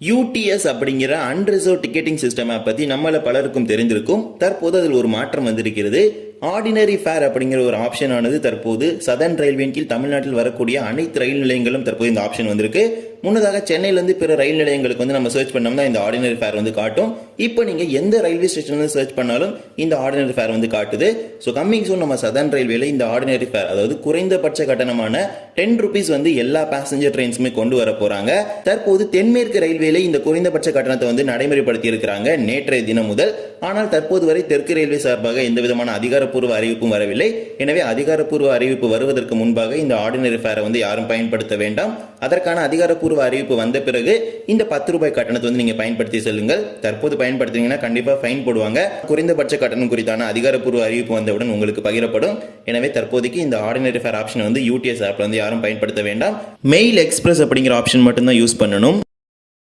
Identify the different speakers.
Speaker 1: UTS அப்படிங்கிற unreserved ticketing system பற்றி நம்மள பலருக்கும் தெரிந்திருக்கும். தற்போது அதில் ஒரு மாற்றம் வந்திருக்கிறது. ஆர்டினரி ஃபேர் அப்படிங்கிற ஒரு ஆப்ஷன் ஆனது தற்போது சதர்ன் ரயில்வேயின் கீழ் தமிழ்நாட்டில் வரக்கூடிய அனைத்து ரயில் நிலையங்களும் தற்போது இந்த ஆப்ஷன் வந்திருக்கு. முன்னதாக சென்னையிலிருந்து பிற ரயில் நிலையங்களுக்கு நம்ம சர்ச் பண்ணோம்னா இந்த ஆர்டினரி ஃபேர் காட்டும். இப்போ நீங்க எந்த ரயில்வே ஸ்டேஷன்ல சர்ச் பண்ணாலும் இந்த ஆர்டினரி ஃபேர் காட்டுது. ஸோ கம்மிங் சூன் நம்ம சதர்ன் ரயில்வேல இந்த ஆர்டினரி ஃபேர், அதாவது குறைந்தபட்ச கட்டணமான 10 rupees எல்லா பேசஞ்சர் ட்ரெயின்ஸுமே கொண்டு வர போறாங்க. தற்போது தென்மேற்கு ரயில்வேல இந்த குறைந்தபட்ச கட்டணத்தை நடைமுறைப்படுத்தி இருக்கிறாங்க நேற்றைய தினம் முதல். ஆனால் தற்போது வரை தெற்கு ரயில்வே சார்பாக எந்த விதமான அதிகாரப்பூர்வ அறிவிப்பும் வரவில்லை. எனவே அதிகாரப்பூர்வ அறிவிப்பு வருவதற்கு முன்பாக இந்த ஆர்டினரி ஃபேரை யாரும் பயன்படுத்த வேண்டாம். அதற்கான அதிகாரப்பூர்வ அறிவிப்பு வந்த பிறகு இந்த 10 ரூபாய் கட்டணத்தை நீங்க பயன்படுத்தி செல்லுங்கள். தற்போது பயன்படுத்தினீங்கன்னா கண்டிப்பா ஃபைன் போடுவாங்க. குறைந்தபட்ச கட்டணம் குறித்தான அதிகாரப்பூர்வ அறிவிப்பு வந்தவுடன் உங்களுக்கு பகிரப்படும். எனவே தற்போதைக்கு இந்த ஆர்டினரி ஃபேர் ஆப்ஷன் UTS ஆப்ல யாரும் பயன்படுத்த வேண்டாம். மெயில் எக்ஸ்பிரஸ் அப்படிங்கிற ஆப்ஷன் மட்டும் தான் யூஸ் பண்ணணும்.